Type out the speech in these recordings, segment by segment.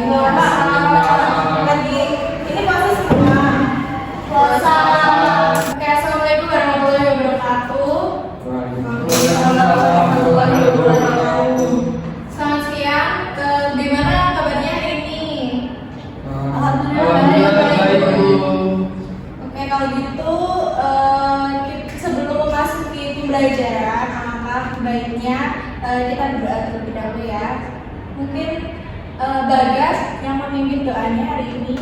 Lagi ini pasti semua. Puasa. Oke, assalamualaikum warahmatullahi wabarakatuh. Selamat siang. Gimana kabarnya hari ini? Alhamdulillah baik. Oke, kalau gitu sebelum memasuki pembelajaran, alangkah baiknya kita berdoa terlebih dahulu ya. Mungkin Bagas yang memimpin doanya hari ini.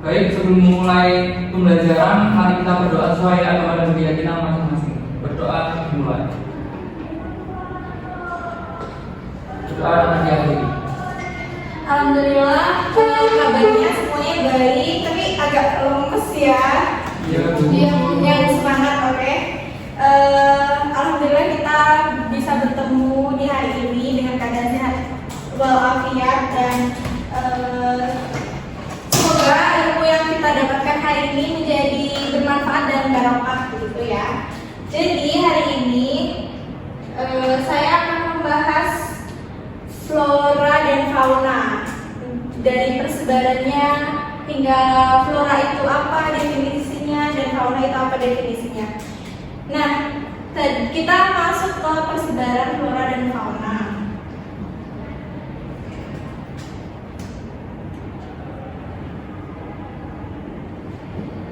Baik, sebelum mulai pembelajaran, mari kita berdoa sesuai agama dan keyakinan masing-masing. Berdoa dimulai. Berdoa dengan diakhiri. Alhamdulillah, kabarnya semuanya baik, tapi agak lemes ya. Iya, Bu. Yang semangat, oke. Alhamdulillah kita bisa bertemu di hari ini dengan keadaan sehat walafiat dan semoga ilmu yang kita dapatkan hari ini menjadi bermanfaat dan barokah begitu ya. Jadi hari ini saya akan membahas flora dan fauna, dari persebarannya hingga flora itu apa definisinya dan fauna itu apa definisinya. Nah, kita masuk ke persebaran flora dan fauna.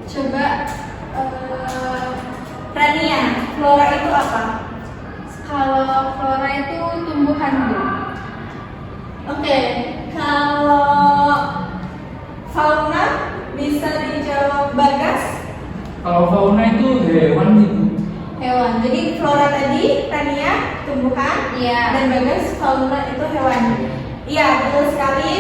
Coba Rania, flora itu apa? Kalau flora itu tumbuhan, Bu. Oke, kalau fauna bisa dijawab Bagas? Kalau fauna itu hewan itu. Hewan. Jadi flora tadi Rania tumbuhan, Iya. dan Bagas fauna itu hewan. Iya, betul sekali.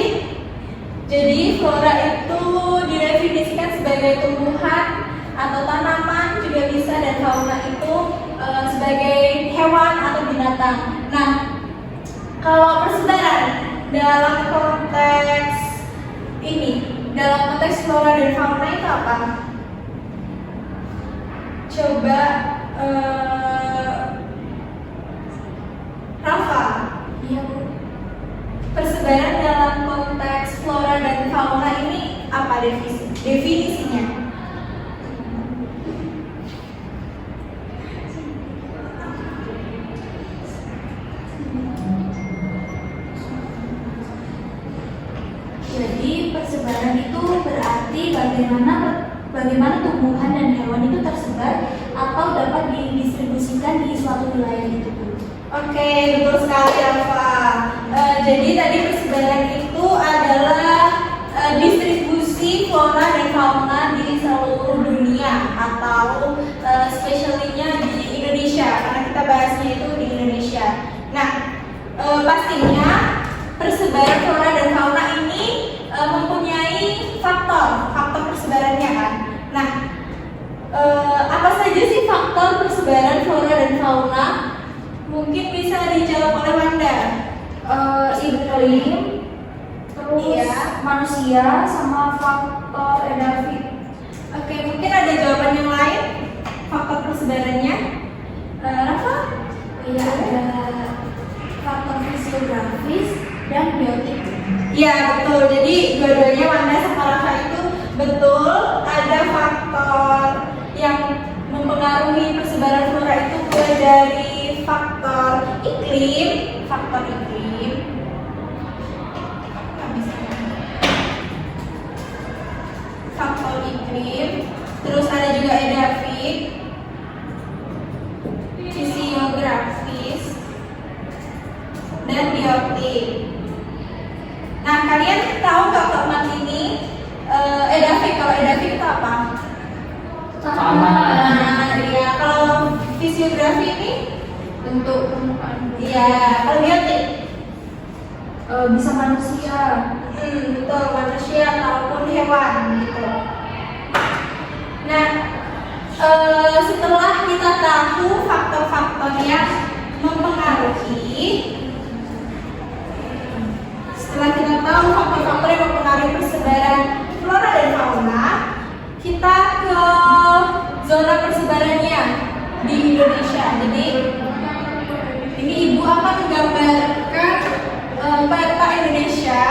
Jadi flora itu didefinisikan sebagai tumbuhan atau tanaman juga bisa, dan fauna itu sebagai hewan atau binatang. Nah, kalau persebaran dalam konteks ini, dalam konteks flora dan fauna itu apa? Coba Rafa. Iya, Bu. Persebaran dalam konteks flora dan fauna ini apa definisinya? Jadi persebaran itu berarti bagaimana tumbuhan dan hewan itu tersebar atau dapat didistribusikan di suatu wilayah itu, Bu. Oke, betul sekali Rafa. Jadi tadi persebaran itu adalah distribusi flora dan fauna di seluruh dunia atau spesialnya di Indonesia, karena kita bahasnya itu di Indonesia. Nah, pastinya persebaran flora dan fauna ini mempunyai faktor persebarannya kan. Nah, apa saja sih faktor persebaran flora dan fauna? Mungkin bisa dijawab oleh Wanda. Iklim, terus Iya. manusia, sama faktor edafik. Oke, mungkin ada jawaban yang lain faktor persebarannya. Rafa? Iya, ada faktor fisiografis dan biotik. Iya, betul. Jadi dua-duanya Wanda sama Rafa itu betul, ada faktor yang mempengaruhi persebaran flora itu mulai dari faktor iklim, terus ada juga edafik, fisiografis, dan biotik. Nah, kalian tahu nggak keempat ini? Edafik, kalau edafik itu apa? Nah, ya, kalau fisiografi ini Bentuk permukaan. iya, kalau biotik Bisa manusia. betul, manusia ataupun hewan gitu. Nah, setelah kita tahu faktor-faktor yang mempengaruhi, persebaran flora dan fauna, kita ke zona persebarannya di Indonesia. Jadi ini Ibu akan menggambarkan peta Indonesia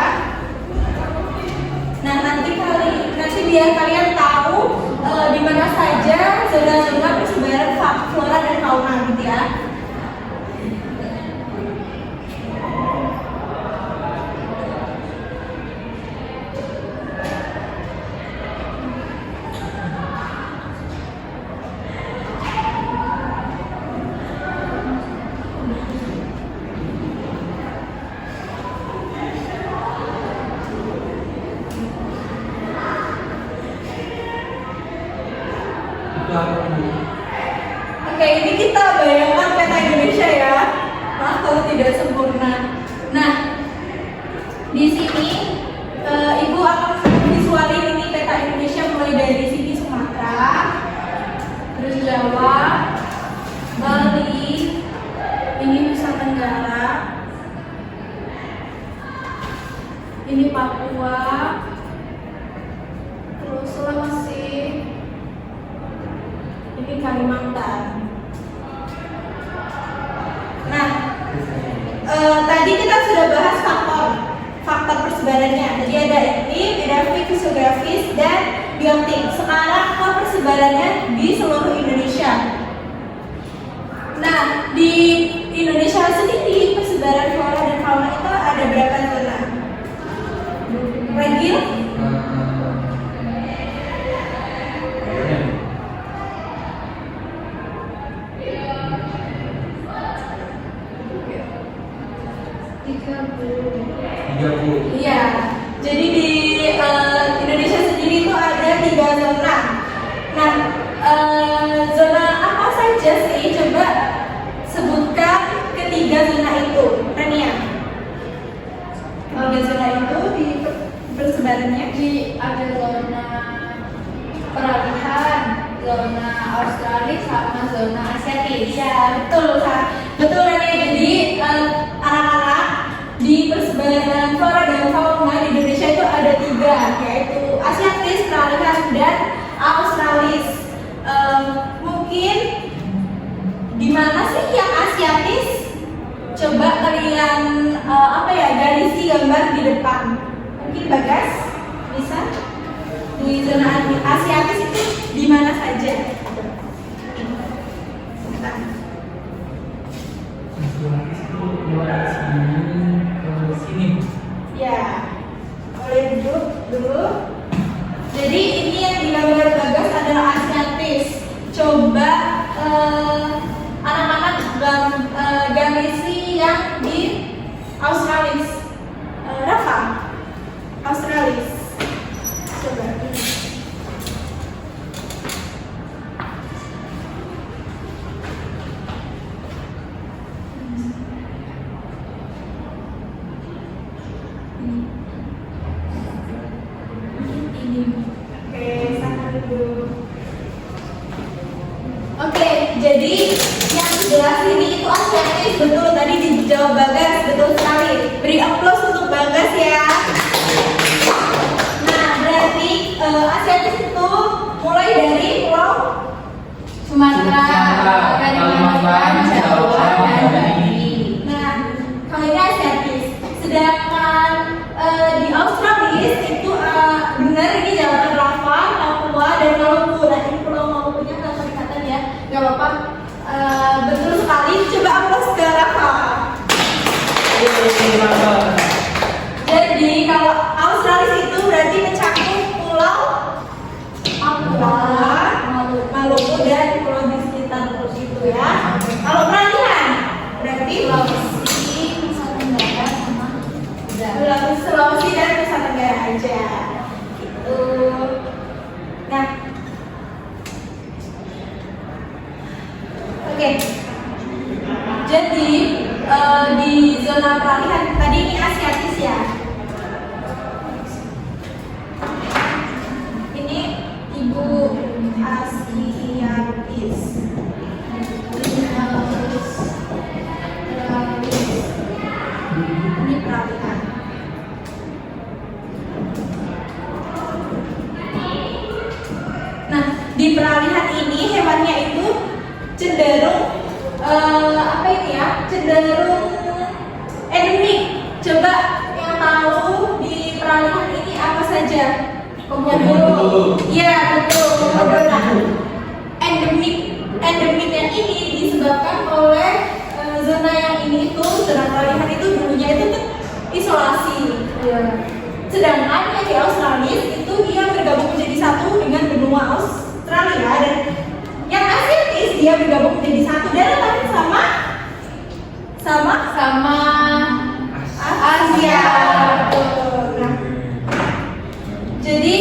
biar kalian tahu di mana saja zona-zona persebaran flora dan fauna gitu ya. Oke, ini kita bayangkan peta Indonesia ya. Maaf kalau tidak sempurna. Nah, di sini Ibu akan visualin ini peta Indonesia mulai dari sini Sumatera, terus Jawa, Bali, ini Nusa Tenggara, ini Papua, terus Sulawesi, ini Kalimantan. Nah, tadi kita sudah bahas faktor persebarannya. Jadi ada iklim, edafik, fisiografis, dan biotik. Sekarang ke persebarannya di seluruh Indonesia. Nah, di Indonesia sendiri persebaran flora dan fauna itu ada berapa zona? Regil? Iya, jadi di Indonesia sendiri itu ada 3 zona. Nah, zona apa saja sih? Coba sebutkan ketiga zona itu, Rania. Ketiga zona itu di persebarannya Ada zona peralihan, zona Australia sama zona Asiatis. ya, betul, betul Rania. Jadi anak-anak di persebaran flora dan fauna di Indonesia itu ada 3, yaitu Asiatis, peralihan, dan Australis. Mungkin di mana sih yang Asiatis? Coba kalian garisi gambar di depan. Mungkin Bagas bisa di zona Asiatis itu di mana saja? Sini. Ya, boleh duduk dulu. Jadi ini yang digambar Bagas adalah Asiatis. Coba anak-anak gamisi yang di Australis. Rafa, Australis. Coba ini. Oke, sana dulu. Oke, jadi yang jelas ini itu Asiatis, betul tadi dijawab Bagas, betul sekali. Beri aplaus untuk Bagas ya. Nah, berarti Asiatis itu mulai dari Pulau Sumatera, Kalimantan, Jawa, dan Bali. Nah, kalau ini Asiatis. Sedangkan di Australis itu benar ini Jawa Rafa, Papua, dan Maluku. Nah, ini Pulau Malukunya nggak kelihatan ya, nggak apa-apa. Betul sekali. Coba aplaus ke Rafa. Jadi kalau Australis itu berarti mencakup Pulau Papua, Maluku, dan pulau di sekitar itu ya. Kalau peralihan berarti Sulawesi, Nusa Tenggara, sama Sulawesi dan Nusa Tenggara aja. Gitu. Nah, oke. Jadi di zona peralihan tadi ini Asiatis ya. Ini Ibu Asiatis. Ini peralihan. Nah, di peralihan ini hewannya itu cenderung cenderung endemik. Coba yang tahu di peralihan ini apa saja? Komodo. Iya betul, Komodo. Nah, endemiknya ini disebabkan oleh zona yang ini itu, zona peralihan itu dulunya itu kan isolasi. Sedangkan yang di Australis itu dia bergabung menjadi satu dengan benua Australia, dan yang Asiatis dia bergabung menjadi satu daratan sama Asia. Nah, jadi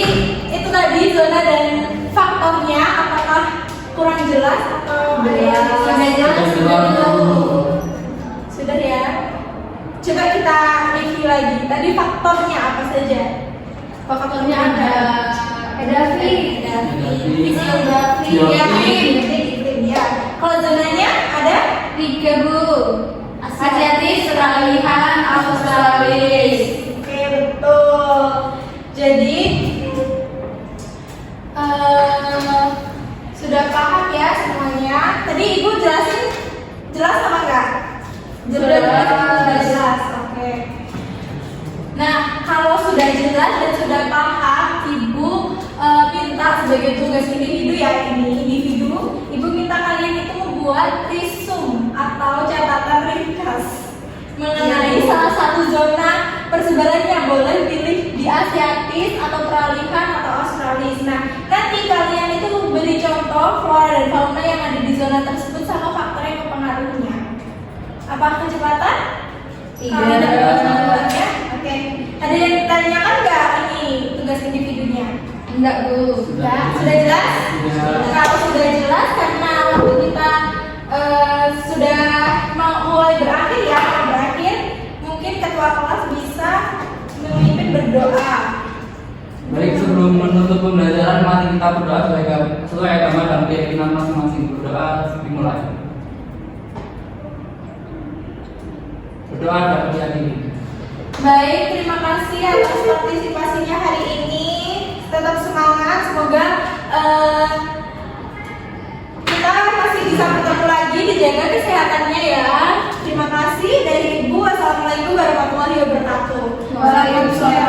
itu tadi zona dan faktornya, apakah kurang jelas atau ada yang Sudah jelas. sudah ya? Coba kita review lagi. Tadi faktornya apa saja? Faktornya ada Geografi, fisiografi, iklim, ya. Kalau zonanya ada 3 Bu. Asiatis, peralihan, Australis. Oke, betul. Jadi sudah paham ya semuanya. Tadi Ibu jelasin jelas apa enggak? Sudah jelas. Oke. Nah, kalau sudah jelas dan sudah paham, Ibu minta sebagai tugas individu ya, individu, Ibu minta kalian itu membuat resume atau catatan ringkas mengenai salah satu zona persebaran yang boleh pilih di Asiatis atau peralihan atau Australis. Nah, nanti kalian itu beri contoh flora dan fauna yang ada di zona tersebut sama faktor yang mempengaruhinya. Apa kecepatan? Kalian ada kecepatan ya? Oke. Ada yang ditanyakan nggak ini tugas individunya? Enggak Bu. Sudah jelas? Kalau sudah jelas, karena waktu kita sudah mulai berakhir ya, mungkin ketua kelas bisa memimpin berdoa. Baik, sebelum menutup pembelajaran, mari kita berdoa sesuai agama dan keyakinan masing-masing. Berdoa dimulai. Berdoa dapat diyakini. Baik, terima kasih atas partisipasinya hari ini. Tetap semangat, semoga kita masih bisa bertemu lagi, dijaga kesehatannya ya. Terima kasih dari Ibu. Wassalamualaikum warahmatullahi wabarakatuh. Waalaikumsalam.